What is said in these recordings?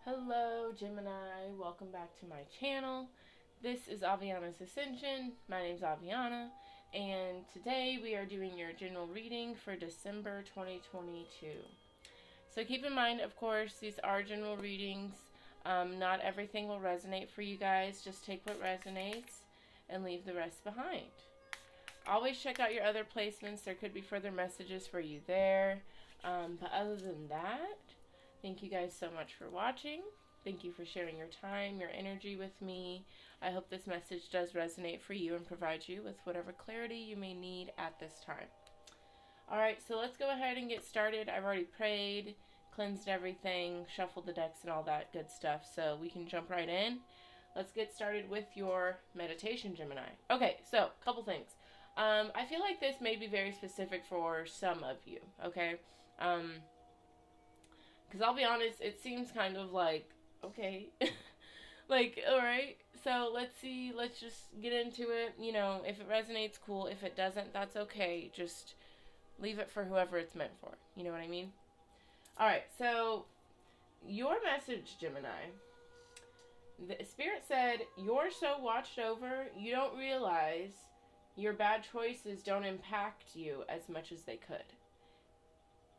Hello, Gemini. Welcome back to my channel. This is Aviana's Ascension. My name's Aviana, and today we are doing your general reading for December 2022. So keep in mind, of course, these are general readings. Not everything will resonate for you guys. Just take what resonates and leave the rest behind. Always check out your other placements. There could be further messages for you there. But other than that, thank you guys so much for watching. Thank you for sharing your time, your energy with me. I hope this message does resonate for you and provide you with whatever clarity you may need at this time. Alright, so let's go ahead and get started. I've already prayed, cleansed everything, shuffled the decks and all that good stuff, so we can jump right in. Let's get started with your meditation, Gemini. Okay, so a couple things. I feel like this may be very specific for some of you, okay? Because I'll be honest, it seems kind of like, okay, like, alright, so let's see, let's just get into it. You know, if it resonates, cool. If it doesn't, that's okay. Just leave it for whoever it's meant for. You know what I mean? Alright, so your message, Gemini. The Spirit said, you're so watched over, you don't realize your bad choices don't impact you as much as they could.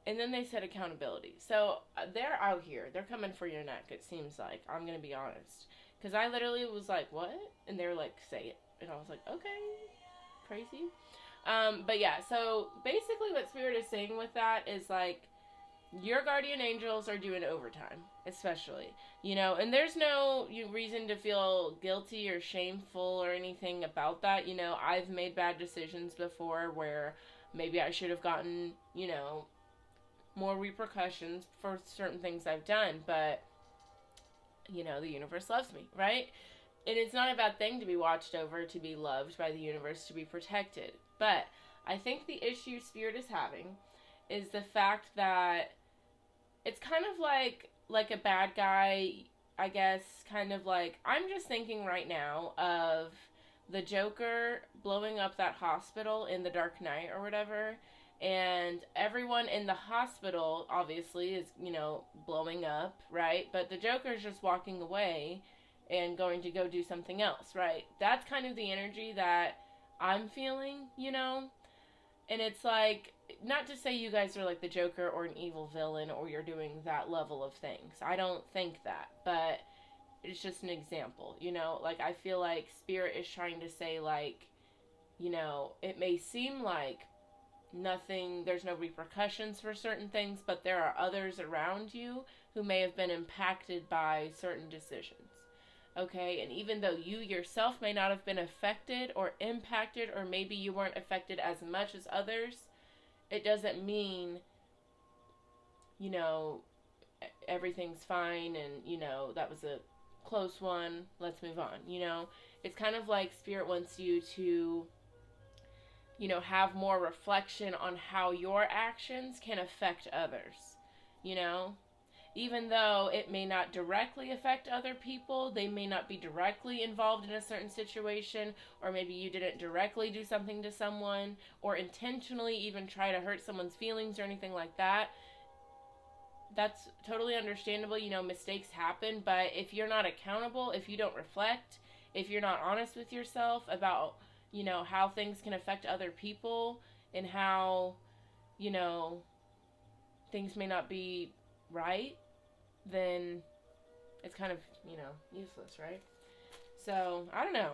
And then they said accountability. So they're out here. They're coming for your neck, it seems like. I'm going to be honest. Because I literally was like, what? And they were like, say it. And I was like, okay. Crazy. But yeah, so basically what Spirit is saying with that is like, your guardian angels are doing overtime, especially. You know, and there's no reason to feel guilty or shameful or anything about that. You know, I've made bad decisions before where maybe I should have gotten, you know, more repercussions for certain things I've done, but, you know, the universe loves me, right? And it's not a bad thing to be watched over, to be loved by the universe, to be protected. But I think the issue Spirit is having is the fact that it's kind of like a bad guy, I guess, kind of like, I'm just thinking right now of the Joker blowing up that hospital in The Dark Knight or whatever, and everyone in the hospital obviously is, you know, blowing up, right? But the Joker's just walking away and going to go do something else, right? That's kind of the energy that I'm feeling, you know? And it's like, not to say you guys are like the Joker or an evil villain or you're doing that level of things. I don't think that, but it's just an example, you know? Like, I feel like Spirit is trying to say, like, you know, it may seem like there's no repercussions for certain things, but there are others around you who may have been impacted by certain decisions. Okay, and even though you yourself may not have been affected or impacted, or maybe you weren't affected as much as others, it doesn't mean, you know, everything's fine and, you know, that was a close one, let's move on, you know? It's kind of like Spirit wants you to, you know, have more reflection on how your actions can affect others, you know? Even though it may not directly affect other people, they may not be directly involved in a certain situation, or maybe you didn't directly do something to someone, or intentionally even try to hurt someone's feelings or anything like that. That's totally understandable. You know, mistakes happen, but if you're not accountable, if you don't reflect, if you're not honest with yourself about, you know, how things can affect other people and how, you know, things may not be right, then it's kind of, you know, useless, right? So, I don't know.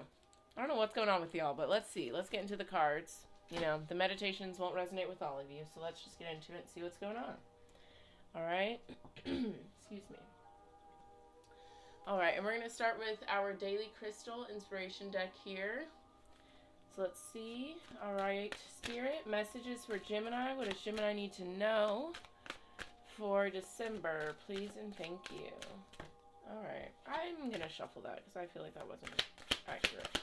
I don't know what's going on with y'all, but let's see. Let's get into the cards. You know, the meditations won't resonate with all of you, so let's just get into it and see what's going on. Alright? Excuse me. Alright, and we're going to start with our daily crystal inspiration deck here. So let's see. Alright, Spirit, messages for Gemini. What does Gemini need to know for December, please and thank you. Alright, I'm going to shuffle that because I feel like that wasn't accurate.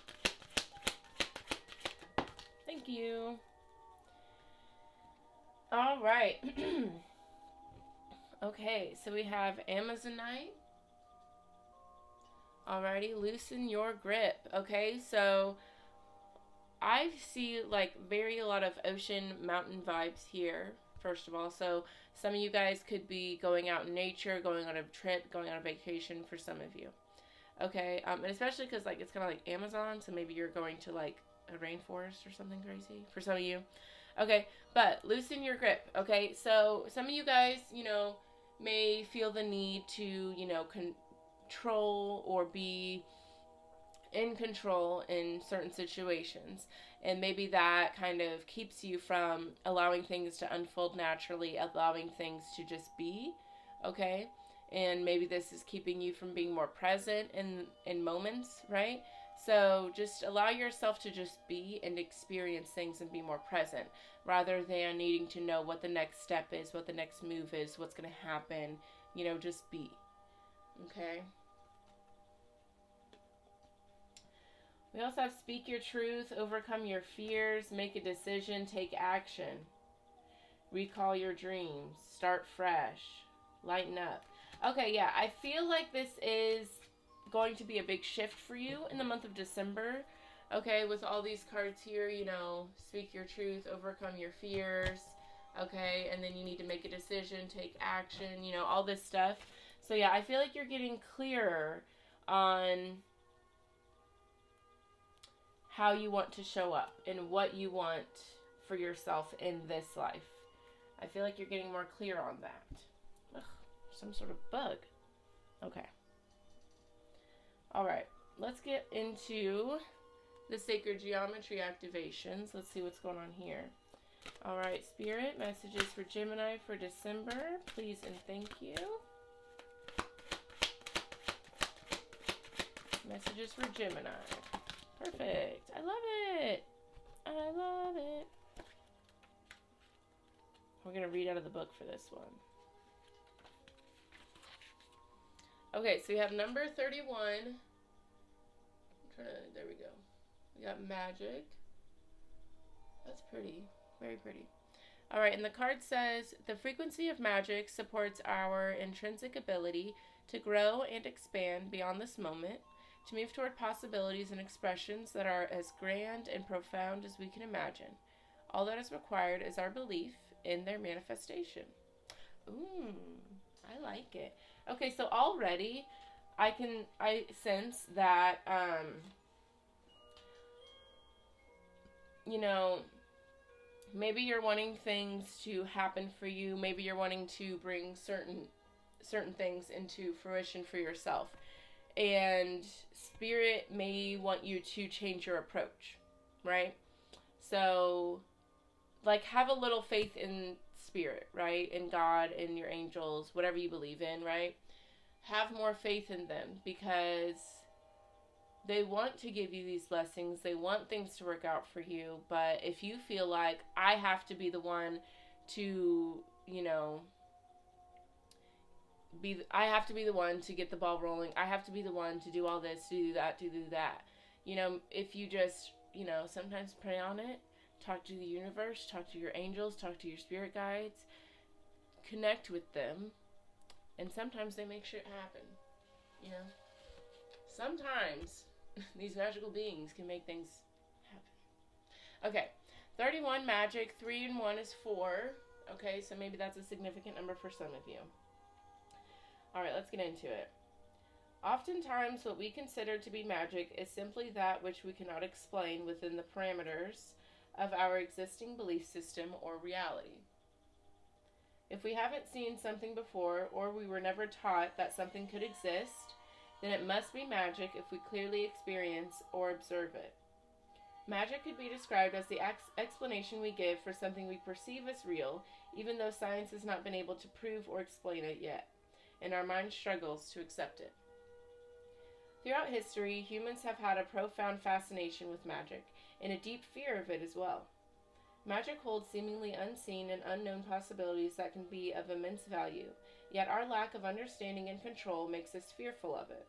Thank you. Alright. Okay, so we have Amazonite. Alrighty, loosen your grip. Okay, so I see like a lot of ocean mountain vibes here. first of all. So some of you guys could be going out in nature, going on a trip, going on a vacation for some of you. Okay, and especially because like it's kind of like Amazon, so maybe you're going to like a rainforest or something crazy for some of you. Okay, but loosen your grip. Okay, so some of you guys, may feel the need to, control or be in control in certain situations. And maybe that kind of keeps you from allowing things to unfold naturally, allowing things to just be, okay? And maybe this is keeping you from being more present in moments, right? So just allow yourself to just be and experience things and be more present rather than needing to know what the next step is, what the next move is, what's going to happen. Just be. Okay? We also have speak your truth, overcome your fears, make a decision, take action, recall your dreams, start fresh, lighten up. Okay, yeah, I feel like this is going to be a big shift for you in the month of December. Okay, with all these cards here, speak your truth, overcome your fears. Okay, and then you need to make a decision, take action, all this stuff. So yeah, I feel like you're getting clearer on how you want to show up and what you want for yourself in this life. I feel like you're getting more clear on that. Ugh, some sort of bug. Okay. All right. Let's get into the sacred geometry activations. Let's see what's going on here. All right, Spirit, messages for Gemini for December. Please and thank you. Messages for Gemini. Perfect. I love it. I love it. We're going to read out of the book for this one. Okay, so we have number 31. There we go. We got magic. That's pretty. Very pretty. All right, and the card says, the frequency of magic supports our intrinsic ability to grow and expand beyond this moment, to move toward possibilities and expressions that are as grand and profound as we can imagine. All that is required is our belief in their manifestation. Ooh, I like it. Okay, so already I sense that, maybe you're wanting things to happen for you. Maybe you're wanting to bring certain things into fruition for yourself. And Spirit may want you to change your approach, right? So, like, have a little faith in Spirit, right? In God, in your angels, whatever you believe in, right? Have more faith in them because they want to give you these blessings. They want things to work out for you. But if you feel like I have to be the one to, I have to be the one to get the ball rolling. I have to be the one to do all this, to do that, to do that. If you just, sometimes pray on it, talk to the universe, talk to your angels, talk to your spirit guides, connect with them, and sometimes they make shit happen. Sometimes these magical beings can make things happen. Okay, 31 magic, 3 and 1 is 4. Okay, so maybe that's a significant number for some of you. All right, let's get into it. Oftentimes, what we consider to be magic is simply that which we cannot explain within the parameters of our existing belief system or reality. If we haven't seen something before, or we were never taught that something could exist, then it must be magic if we clearly experience or observe it. Magic could be described as the explanation we give for something we perceive as real, even though science has not been able to prove or explain it yet, and our mind struggles to accept it. Throughout history, humans have had a profound fascination with magic, and a deep fear of it as well. Magic holds seemingly unseen and unknown possibilities that can be of immense value, yet our lack of understanding and control makes us fearful of it.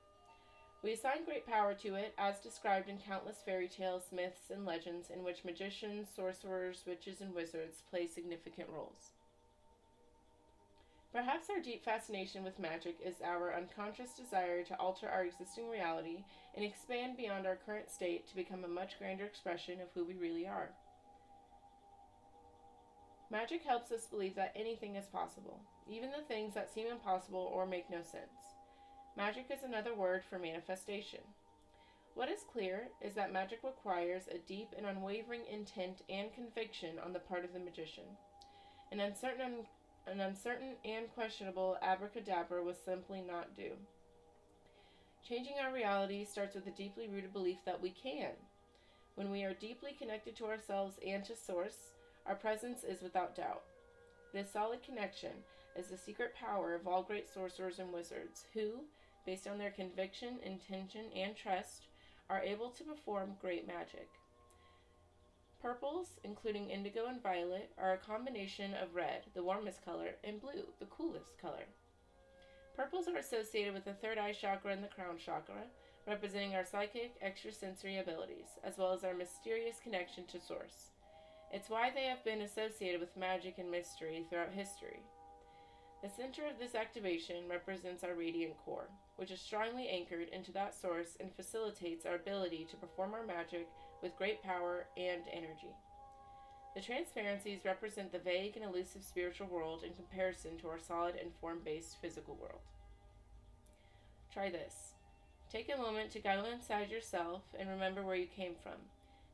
We assign great power to it, as described in countless fairy tales, myths, and legends in which magicians, sorcerers, witches, and wizards play significant roles. Perhaps our deep fascination with magic is our unconscious desire to alter our existing reality and expand beyond our current state to become a much grander expression of who we really are. Magic helps us believe that anything is possible, even the things that seem impossible or make no sense. Magic is another word for manifestation. What is clear is that magic requires a deep and unwavering intent and conviction on the part of the magician. An uncertain and questionable abracadabra will simply not do. Changing our reality starts with a deeply rooted belief that we can. When we are deeply connected to ourselves and to Source, our presence is without doubt. This solid connection is the secret power of all great sorcerers and wizards who, based on their conviction, intention, and trust, are able to perform great magic. Purples, including indigo and violet, are a combination of red, the warmest color, and blue, the coolest color. Purples are associated with the third eye chakra and the crown chakra, representing our psychic, extrasensory abilities, as well as our mysterious connection to Source. It's why they have been associated with magic and mystery throughout history. The center of this activation represents our radiant core, which is strongly anchored into that source and facilitates our ability to perform our magic with great power and energy. The transparencies represent the vague and elusive spiritual world in comparison to our solid and form-based physical world. Try this. Take a moment to go inside yourself and remember where you came from.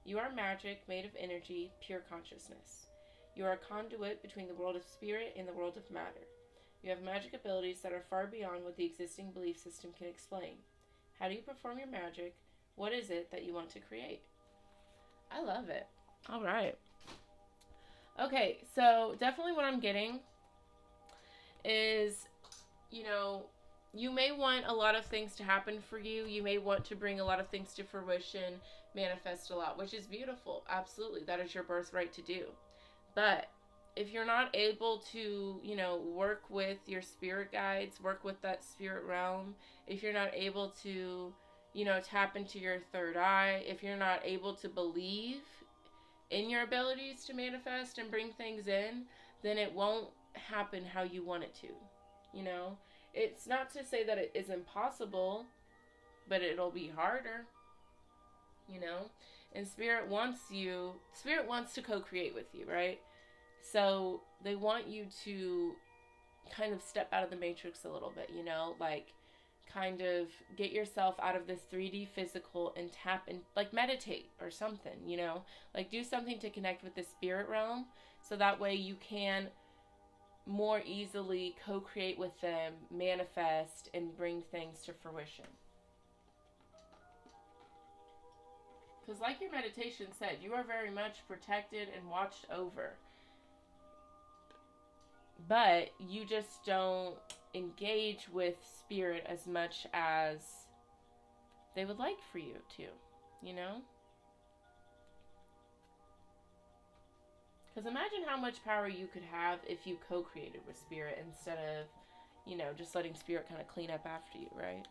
You are magic made of energy, pure consciousness. You are a conduit between the world of spirit and the world of matter. You have magic abilities that are far beyond what the existing belief system can explain. How do you perform your magic? What is it that you want to create? I love it. All right. Okay, so definitely what I'm getting is, you may want a lot of things to happen for you. You may want to bring a lot of things to fruition, manifest a lot, which is beautiful. Absolutely. That is your birthright to do. But if you're not able to, work with your spirit guides, work with that spirit realm, if you're not able to, tap into your third eye, if you're not able to believe in your abilities to manifest and bring things in, then it won't happen how you want it to, It's not to say that it is impossible, but it'll be harder, And Spirit wants to co-create with you, right? So they want you to kind of step out of the matrix a little bit, kind of get yourself out of this 3D physical and tap and meditate or something, do something to connect with the spirit realm so that way you can more easily co-create with them, manifest, and bring things to fruition. Because like your meditation said, you are very much protected and watched over. But you just don't engage with spirit as much as they would like for you to, Because imagine how much power you could have if you co-created with spirit instead of, just letting spirit kind of clean up after you, right?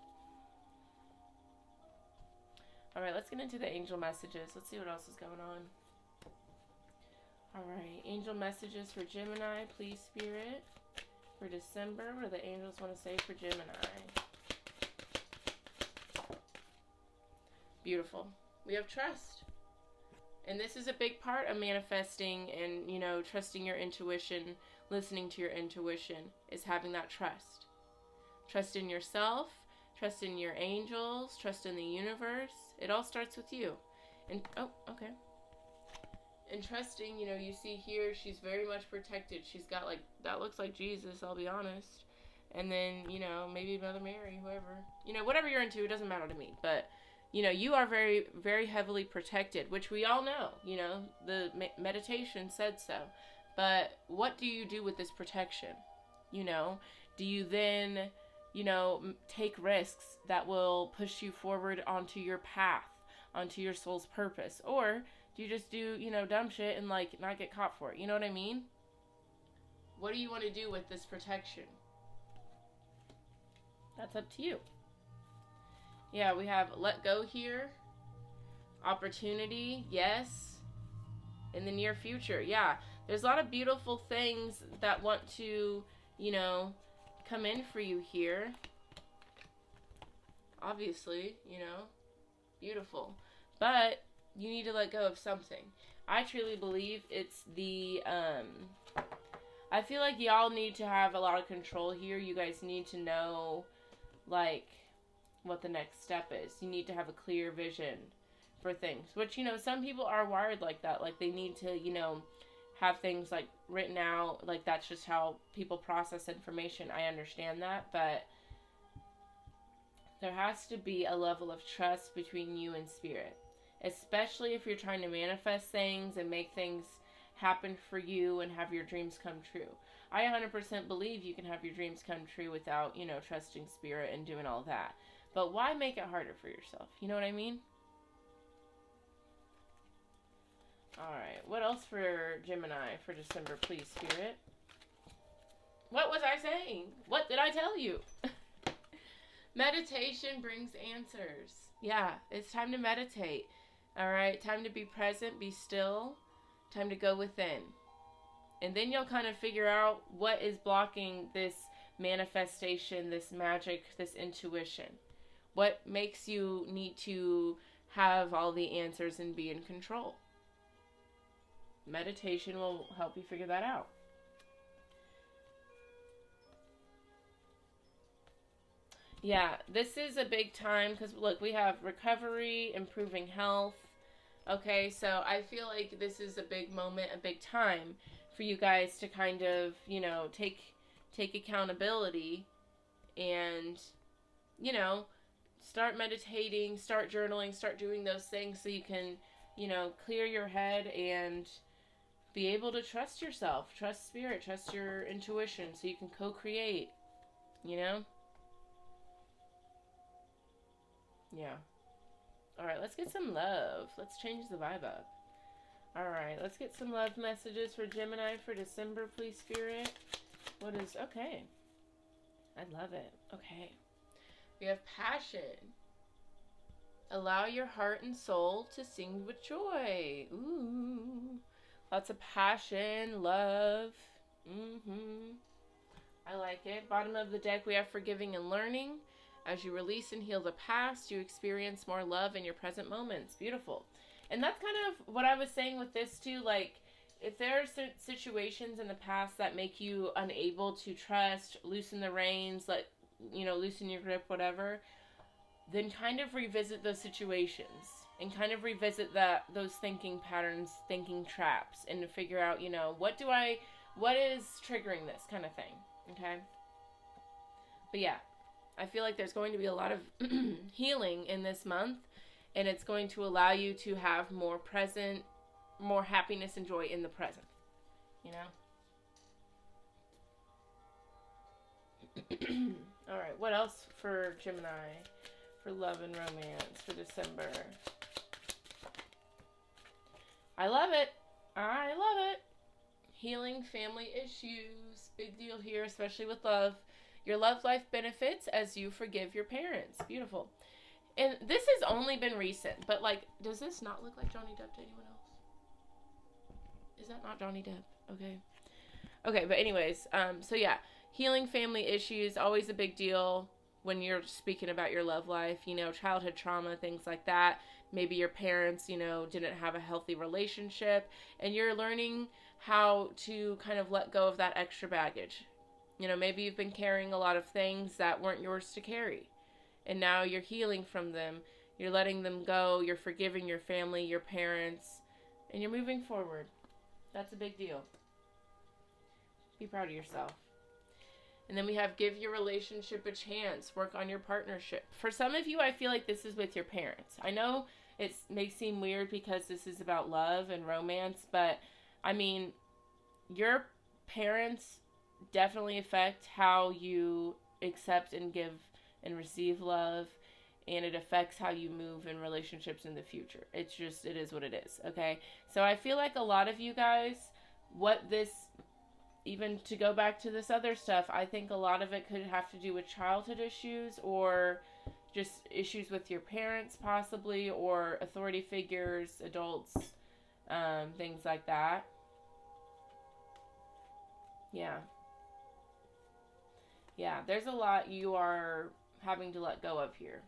All right, let's get into the angel messages. Let's see what else is going on. All right, angel messages for Gemini, please, Spirit, for December. What do the angels want to say for Gemini? Beautiful. We have trust. And this is a big part of manifesting and, trusting your intuition, listening to your intuition, is having that trust. Trust in yourself, trust in your angels, trust in the universe. It all starts with you. And, okay. And trusting, you see here, she's very much protected. She's got, that looks like Jesus, I'll be honest. And then, maybe Mother Mary, whoever. Whatever you're into, it doesn't matter to me. But, you are very, very heavily protected, which we all know. The meditation said so. But what do you do with this protection? Do you then, take risks that will push you forward onto your path, onto your soul's purpose? Or do you just do, dumb shit and, not get caught for it? You know what I mean? What do you want to do with this protection? That's up to you. Yeah, we have let go here. Opportunity, yes. In the near future, yeah. There's a lot of beautiful things that want to, come in for you here. Obviously, beautiful. But you need to let go of something. I truly believe it's the I feel like y'all need to have a lot of control here. You guys need to know, like, what the next step is. You need to have a clear vision for things. Which, some people are wired like that. Like, they need to, have things, like, written out. Like, that's just how people process information. I understand that. But there has to be a level of trust between you and spirit. Especially if you're trying to manifest things and make things happen for you and have your dreams come true. I 100% believe you can have your dreams come true without, trusting spirit and doing all that. But why make it harder for yourself? You know what I mean? Alright, what else for Gemini for December, please, spirit? What was I saying? What did I tell you? Meditation brings answers. Yeah, it's time to meditate. Alright, time to be present, be still. Time to go within. And then you'll kind of figure out what is blocking this manifestation, this magic, this intuition. What makes you need to have all the answers and be in control. Meditation will help you figure that out. Yeah, this is a big time because, look, we have recovery, improving health. Okay, so I feel like this is a big moment, a big time for you guys to kind of, take accountability and, start meditating, start journaling, start doing those things so you can, clear your head and be able to trust yourself, trust spirit, trust your intuition so you can co-create, Yeah. Alright, let's get some love. Let's change the vibe up. Alright, let's get some love messages for Gemini for December, please, spirit. Okay. I love it. Okay. We have passion. Allow your heart and soul to sing with joy. Ooh. Lots of passion, love. I like it. Bottom of the deck, we have forgiving and learning. As you release and heal the past, you experience more love in your present moments. Beautiful. And that's kind of what I was saying with this too. Like, if there are situations in the past that make you unable to trust, loosen the reins, loosen your grip, whatever, then kind of revisit those situations and kind of revisit those thinking patterns, thinking traps, and to figure out, what is triggering this kind of thing. Okay. But yeah. I feel like there's going to be a lot of healing in this month, and it's going to allow you to have more happiness and joy in the present, All right, what else for Gemini for love and romance for December? I love it. Healing family issues. Big deal here, especially with love. Your love life benefits as you forgive your parents. Beautiful. And this has only been recent, but, does this not look like Johnny Depp to anyone else? Is that not Johnny Depp? Okay, but anyways, so yeah, healing family issues, always a big deal when you're speaking about your love life, childhood trauma, things like that. Maybe your parents, didn't have a healthy relationship, and you're learning how to kind of let go of that extra baggage. Maybe you've been carrying a lot of things that weren't yours to carry. And now you're healing from them. You're letting them go. You're forgiving your family, your parents. And you're moving forward. That's a big deal. Be proud of yourself. And then we have give your relationship a chance. Work on your partnership. For some of you, I feel like this is with your parents. I know it may seem weird because this is about love and romance. But, your parents definitely affect how you accept and give and receive love, and it affects how you move in relationships in the future. It is what it is, okay? So I feel like a lot of you guys, even to go back to this other stuff, I think a lot of it could have to do with childhood issues or just issues with your parents possibly, or authority figures, adults, things like that. Yeah, there's a lot you are having to let go of here.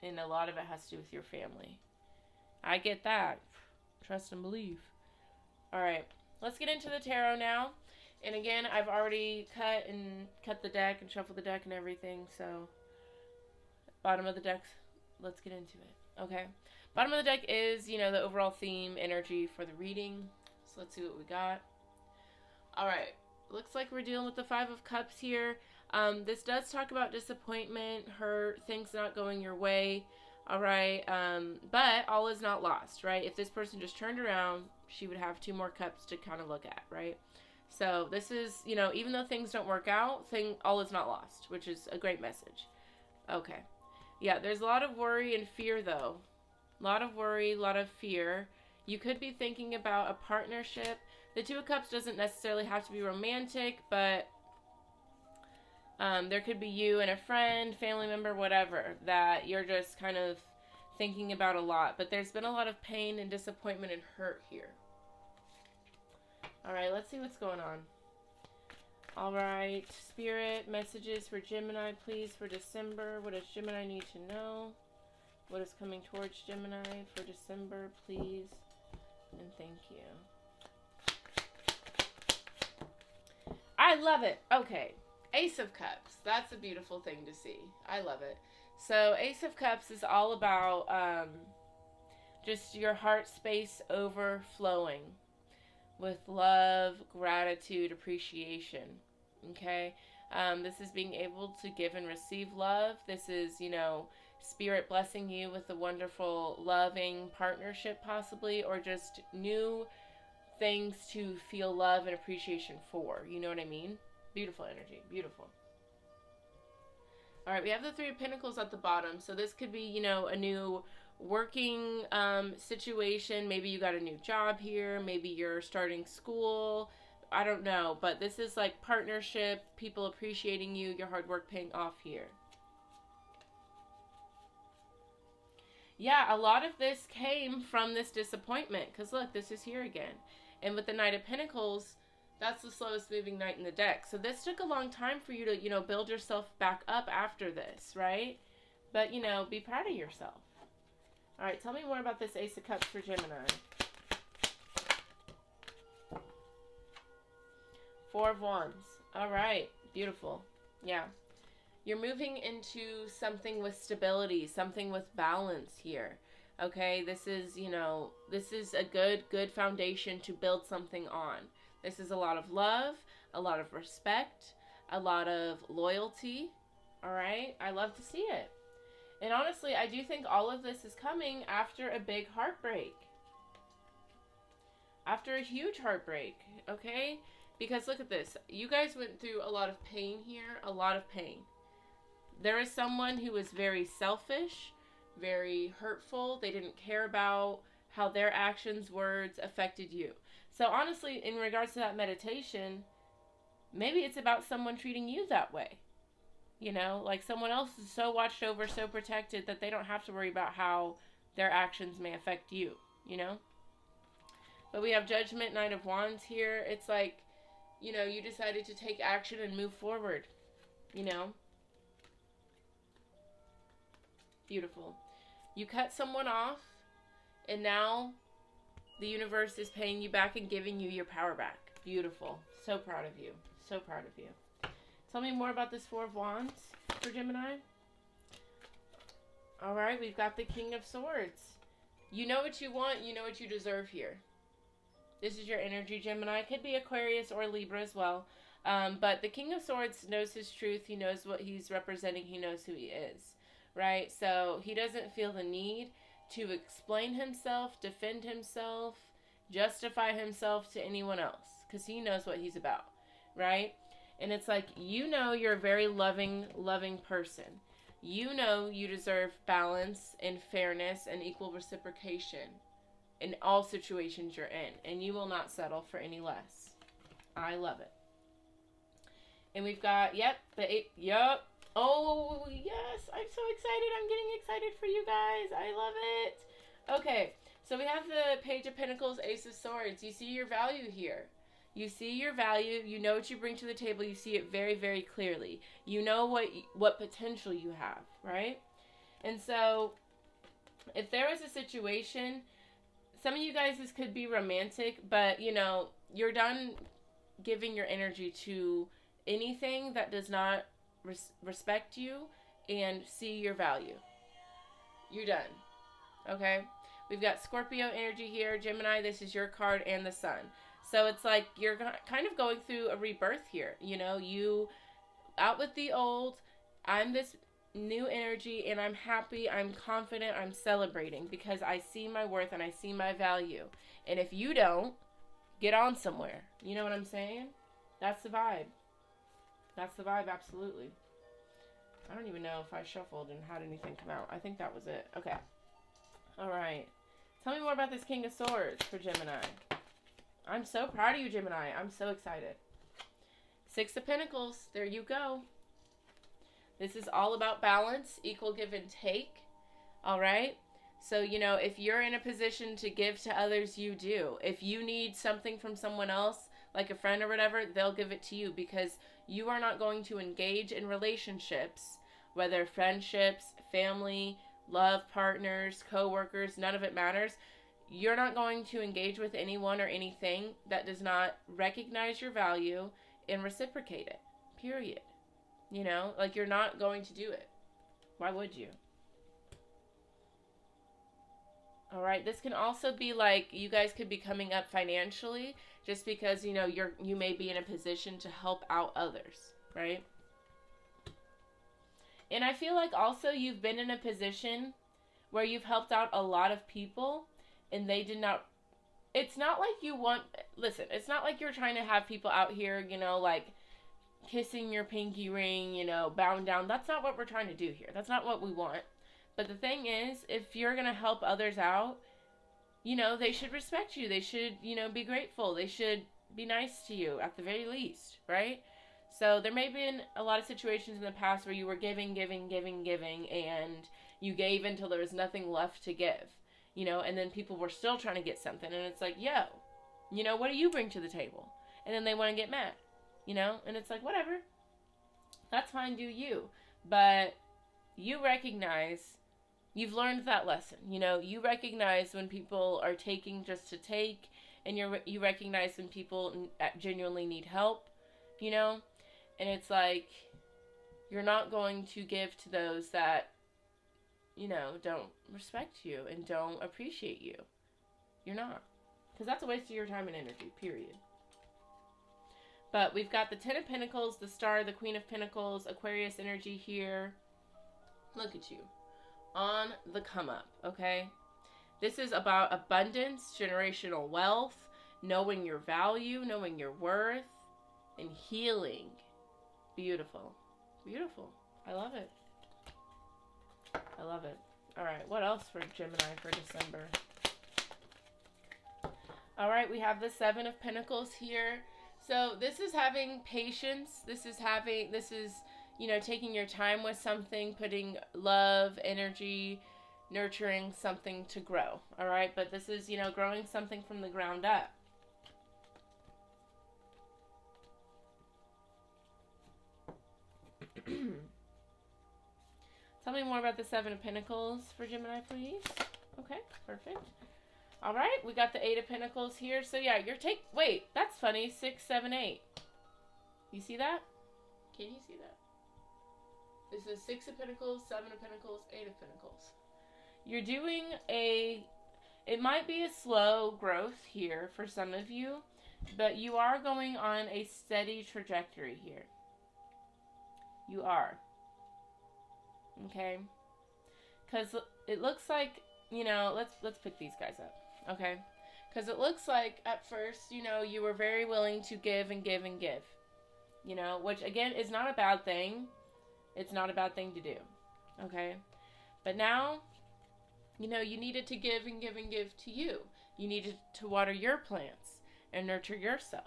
And a lot of it has to do with your family. I get that. Trust and believe. Alright, let's get into the tarot now. And again, I've already cut the deck and shuffled the deck and everything. So bottom of the deck, let's get into it. Okay. Bottom of the deck is, the overall theme, energy for the reading. So let's see what we got. All right. Looks like we're dealing with the Five of Cups here. This does talk about disappointment, hurt, things not going your way. All right. But all is not lost, right? If this person just turned around, she would have 2 more cups to kind of look at, right? So this is, even though things don't work out, all is not lost, which is a great message. Okay. Yeah, there's a lot of worry and fear, though. A lot of worry, a lot of fear. You could be thinking about a partnership. The 2 of Cups doesn't necessarily have to be romantic, but there could be you and a friend, family member, whatever, that you're just kind of thinking about a lot. But there's been a lot of pain and disappointment and hurt here. All right, let's see what's going on. All right, Spirit, messages for Gemini, please, for December. What does Gemini need to know? What is coming towards Gemini for December, please? And thank you. I love it. Okay, Ace of Cups. That's a beautiful thing to see. I love it. So Ace of Cups is all about just your heart space overflowing with love, gratitude, appreciation. Okay? This is being able to give and receive love. This is, Spirit blessing you with a wonderful, loving partnership, possibly, or just new things to feel love and appreciation for. You know what I mean? Beautiful energy. Beautiful. All right, we have the 3 of Pentacles at the bottom. So this could be, a new working situation. Maybe you got a new job here. Maybe you're starting school. I don't know. But this is like partnership, people appreciating you, your hard work paying off here. Yeah, a lot of this came from this disappointment. Because look, this is here again. And with the Knight of Pentacles, that's the slowest moving knight in the deck. So this took a long time for you to, build yourself back up after this, right? But, be proud of yourself. All right, tell me more about this Ace of Cups for Gemini. 4 of Wands. All right, beautiful. Yeah. You're moving into something with stability, something with balance here. Okay, this is, this is a good foundation to build something on. This is a lot of love, a lot of respect, a lot of loyalty. All right, I love to see it. And honestly, I do think all of this is coming after a big heartbreak. After a huge heartbreak, okay? Because look at this. You guys went through a lot of pain here, a lot of pain. There is someone who was very selfish, very hurtful. They didn't care about how their actions, words affected you. So honestly, in regards to that meditation, maybe it's about someone treating you that way. Like someone else is so watched over, so protected that they don't have to worry about how their actions may affect you, But we have Judgment, Knight of Wands here. It's like, you decided to take action and move forward, Beautiful. You cut someone off, and now the universe is paying you back and giving you your power back. Beautiful. So proud of you. So proud of you. Tell me more about this 4 of Wands for Gemini. All right, we've got the King of Swords. You know what you want. You know what you deserve here. This is your energy, Gemini. It could be Aquarius or Libra as well. But the King of Swords knows his truth. He knows what he's representing. He knows who he is, right? So he doesn't feel the need to explain himself, defend himself, justify himself to anyone else because he knows what he's about, right? And it's like, you're a very loving person. You deserve balance and fairness and equal reciprocation in all situations you're in. And you will not settle for any less. I love it. And we've got, oh, yes. I'm so excited. I'm getting excited for you guys. I love it. Okay. So we have the Page of Pentacles, Ace of Swords. You see your value here. You see your value. You know what you bring to the table. You see it very, very clearly. You know what potential you have, right? And so if there was a situation, some of you guys, this could be romantic, but, you're done giving your energy to anything that does not respect you and see your value. You're done. Okay? We've got Scorpio energy here. Gemini, this is your card, and the sun. So it's like you're kind of going through a rebirth here. You know, you out with the old. I'm this new energy, and I'm happy, I'm confident, I'm celebrating because I see my worth and I see my value. And if you don't, get on somewhere. You know what I'm saying? That's the vibe. That's the vibe, absolutely. I don't even know if I shuffled and had anything come out. I think that was it. Okay. All right. Tell me more about this King of Swords for Gemini. I'm so proud of you, Gemini. I'm so excited. Six of Pentacles. There you go. This is all about balance, equal give and take. All right? So, you know, if you're in a position to give to others, you do. If you need something from someone else, like a friend or whatever, they'll give it to you because you are not going to engage in relationships, whether friendships, family, love partners, co-workers, none of it matters. You're not going to engage with anyone or anything that does not recognize your value and reciprocate it. Period. You know, like you're not going to do it. Why would you? All right, this can also be like you guys could be coming up financially just because, you know, you may be in a position to help out others, right? And I feel like also you've been in a position where you've helped out a lot of people and they did not, it's not like you want, listen, it's not like you're trying to have people out here, you know, like kissing your pinky ring, you know, bowing down. That's not what we're trying to do here. That's not what we want. But the thing is, if you're going to help others out, you know, they should respect you. They should, you know, be grateful. They should be nice to you at the very least, right? So there may have been a lot of situations in the past where you were giving, and you gave until there was nothing left to give, you know, and then people were still trying to get something. And it's like, yo, you know, what do you bring to the table? And then they want to get mad, you know, and it's like, whatever. That's fine, do you. But you recognize, you've learned that lesson, you know, you recognize when people are taking just to take, and you recognize when people genuinely need help, you know, and it's like, you're not going to give to those that, you know, don't respect you and don't appreciate you. You're not. Because that's a waste of your time and energy, period. But we've got the Ten of Pentacles, the Star, the Queen of Pentacles, Aquarius energy here. Look at you. On the come up, okay? This is about abundance, generational wealth, knowing your value, knowing your worth, and healing. Beautiful. Beautiful. I love it. I love it. All right, what else for Gemini for December? All right, we have the Seven of Pentacles here. So this is having patience. This is, you know, taking your time with something, putting love, energy, nurturing something to grow. All right, but this is, you know, growing something from the ground up. Tell me more about the Seven of Pentacles for Gemini, please. Okay, perfect. All right, we got the Eight of Pentacles here. So yeah, wait, that's funny. 6, 7, 8. You see that? Can you see that? This is 6 of Pentacles, 7 of Pentacles, 8 of Pentacles. You're doing it might be a slow growth here for some of you, but you are going on a steady trajectory here. You are. Okay? Because it looks like, you know, let's pick these guys up. Okay? Because it looks like at first, you know, you were very willing to give and give and give. You know, which again is not a bad thing. It's not a bad thing to do. Okay? But now, you know, you needed to give and give and give to you. You needed to water your plants and nurture yourself.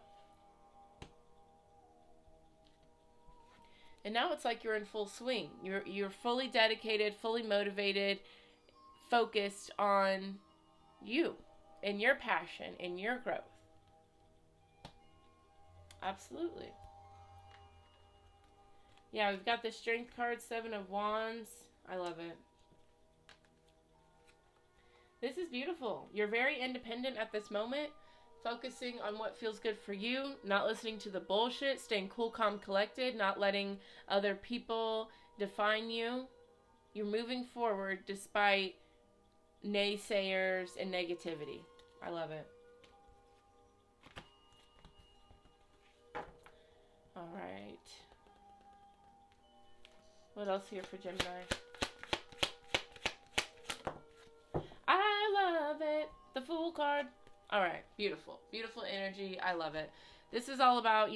And now it's like you're in full swing. You're fully dedicated, fully motivated, focused on you and your passion and your growth. Absolutely. Yeah, we've got the Strength card, 7 of Wands. I love it. This is beautiful. You're very independent at this moment. Focusing on what feels good for you, not listening to the bullshit, staying cool, calm, collected, not letting other people define you. You're moving forward despite naysayers and negativity. I love it. All right. What else here for Gemini? I love it. The Fool card. All right. Beautiful. Beautiful energy. I love it. This is all about,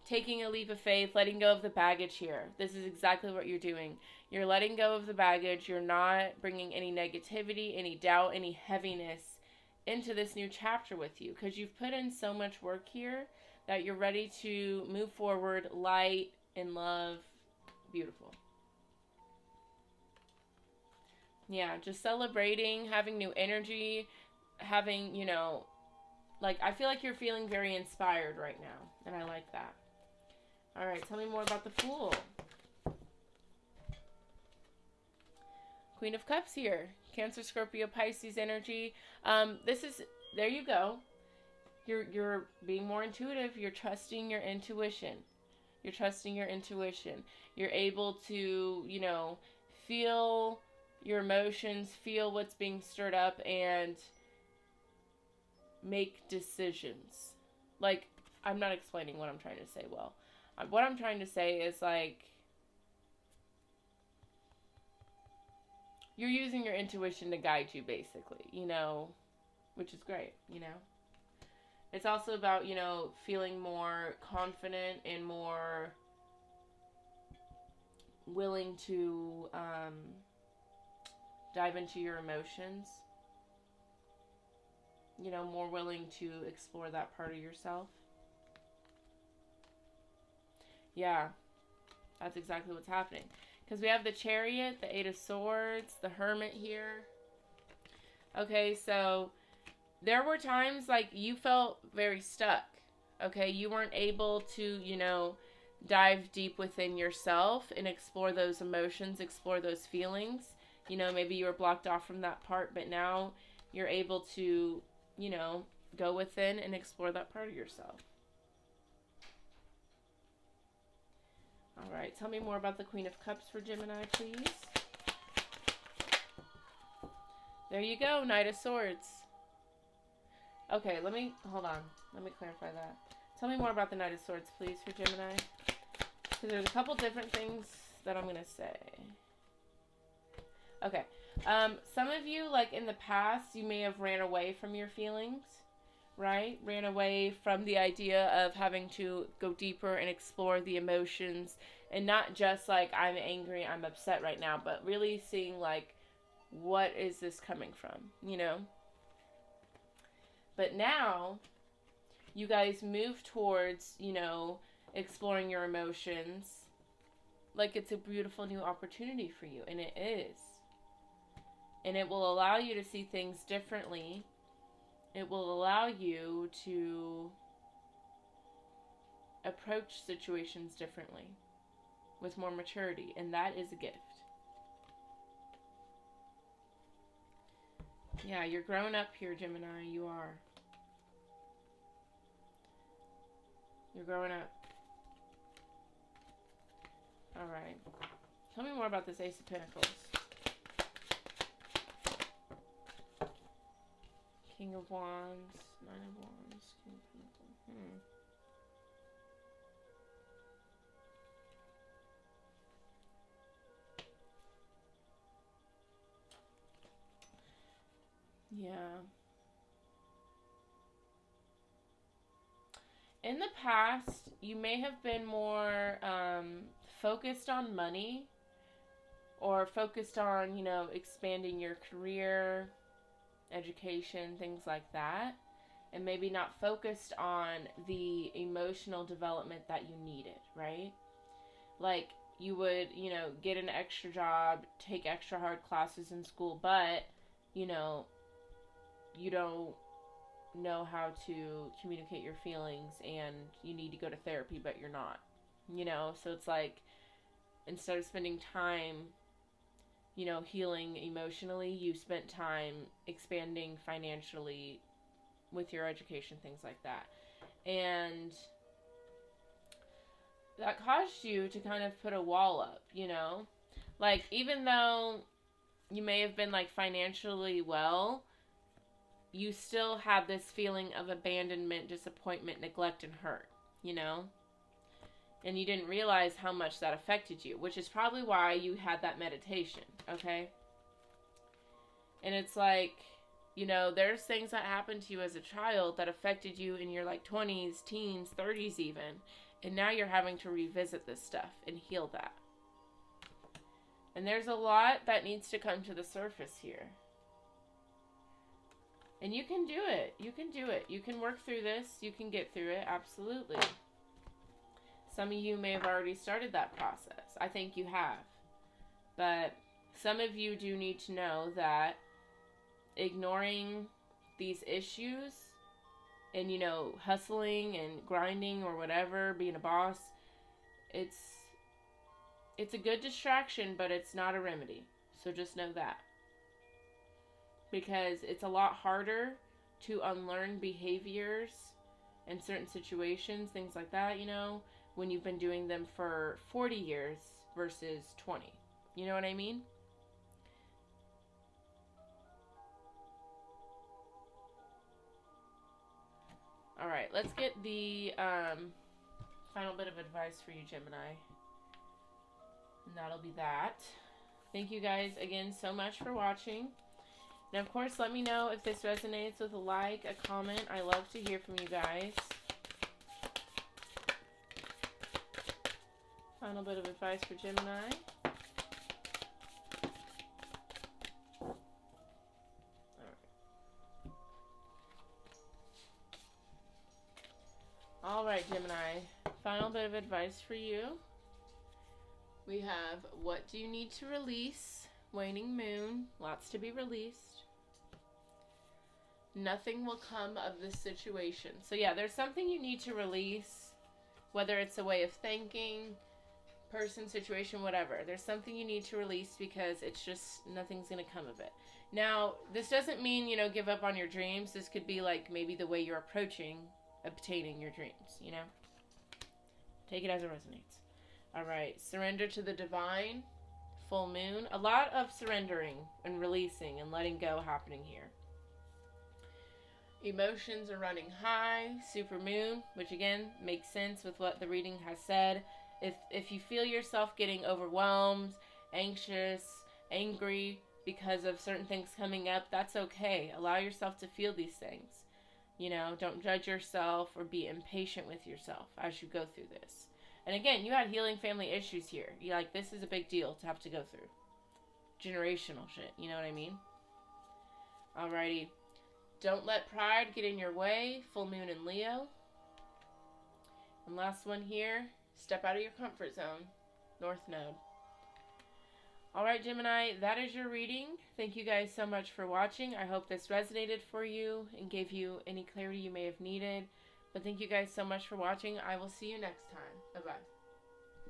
taking a leap of faith, letting go of the baggage here. This is exactly what you're doing. You're letting go of the baggage. You're not bringing any negativity, any doubt, any heaviness into this new chapter with you, because you've put in so much work here that you're ready to move forward, light and love. Beautiful. Yeah, just celebrating, having new energy, having, I feel like you're feeling very inspired right now, and I like that. All right, tell me more about the Fool. Queen of Cups here. Cancer, Scorpio, Pisces energy. There you go. You're being more intuitive. You're trusting your intuition. You're trusting your intuition. You're able to, feel your emotions, feel what's being stirred up, and make decisions. Like, I'm not explaining what I'm trying to say well. What I'm trying to say is, you're using your intuition to guide you, basically, which is great, It's also about, feeling more confident and more willing to dive into your emotions. More willing to explore that part of yourself. Yeah, that's exactly what's happening. Because we have the Chariot, the Eight of Swords, the Hermit here. Okay, so there were times you felt very stuck. Okay, you weren't able to, dive deep within yourself and explore those emotions, explore those feelings. Maybe you were blocked off from that part, but now you're able to, go within and explore that part of yourself. All right, tell me more about the Queen of Cups for Gemini, please. There you go, Knight of Swords. Okay, hold on. Let me clarify that. Tell me more about the Knight of Swords, please, for Gemini. Because there's a couple different things that I'm going to say. Okay. Some of you, in the past, you may have ran away from your feelings, right? Ran away from the idea of having to go deeper and explore the emotions, and not just I'm angry, I'm upset right now, but really seeing what is this coming from, But now you guys move towards, exploring your emotions it's a beautiful new opportunity for you, and it is. And it will allow you to see things differently. It will allow you to approach situations differently with more maturity, and that is a gift. Yeah, you're growing up here, Gemini. You are. You're growing up. All right. Tell me more about this Ace of Pentacles. King of Wands, Nine of Wands, King of Pentacles. Yeah. In the past, you may have been more focused on money, or focused on, expanding your career, education, things like that, and maybe not focused on the emotional development that you needed, right? You would, get an extra job, take extra hard classes in school, but, you don't know how to communicate your feelings, and you need to go to therapy, but you're not, so it's instead of spending time, healing emotionally, you spent time expanding financially with your education, things like that. And that caused you to kind of put a wall up, you know? Like, even though you may have been, like, financially well, you still have this feeling of abandonment, disappointment, neglect, and hurt, you know? And you didn't realize how much that affected you, which is probably why you had that meditation, okay? And it's like, you know, there's things that happened to you as a child that affected you in your, like, 20s, teens, 30s even. And now you're having to revisit this stuff and heal that. And there's a lot that needs to come to the surface here. And you can do it. You can do it. You can work through this. You can get through it. Absolutely. Some of you may have already started that process. I think you have. But some of you do need to know that ignoring these issues and, you know, hustling and grinding or whatever, being a boss, it's a good distraction, but it's not a remedy. So just know that. Because it's a lot harder to unlearn behaviors in certain situations, things like that, you know, when you've been doing them for 40 years versus 20. You know what I mean? All right, let's get the final bit of advice for you, Gemini. And that'll be that. Thank you guys again so much for watching. And of course, let me know if this resonates with a like, a comment. I love to hear from you guys. Final bit of advice for Gemini. All right, Gemini. Final bit of advice for you. We have, what do you need to release? Waning moon, lots to be released. Nothing will come of this situation. So yeah, there's something you need to release, whether it's a way of thinking, person, situation, whatever. There's something you need to release because it's just, nothing's going to come of it. Now, this doesn't mean, you know, give up on your dreams. This could be like maybe the way you're approaching obtaining your dreams, you know? Take it as it resonates. All right, surrender to the divine, full moon. A lot of surrendering and releasing and letting go happening here. Emotions are running high, super moon, which again makes sense with what the reading has said. If you feel yourself getting overwhelmed, anxious, angry because of certain things coming up, that's okay. Allow yourself to feel these things. You know, don't judge yourself or be impatient with yourself as you go through this. And again, you had healing family issues here. You're like, this is a big deal to have to go through. Generational shit, you know what I mean? Alrighty. Don't let pride get in your way. Full moon in Leo. And last one here. Step out of your comfort zone. North Node. Alright, Gemini, that is your reading. Thank you guys so much for watching. I hope this resonated for you and gave you any clarity you may have needed. But thank you guys so much for watching. I will see you next time. Bye-bye.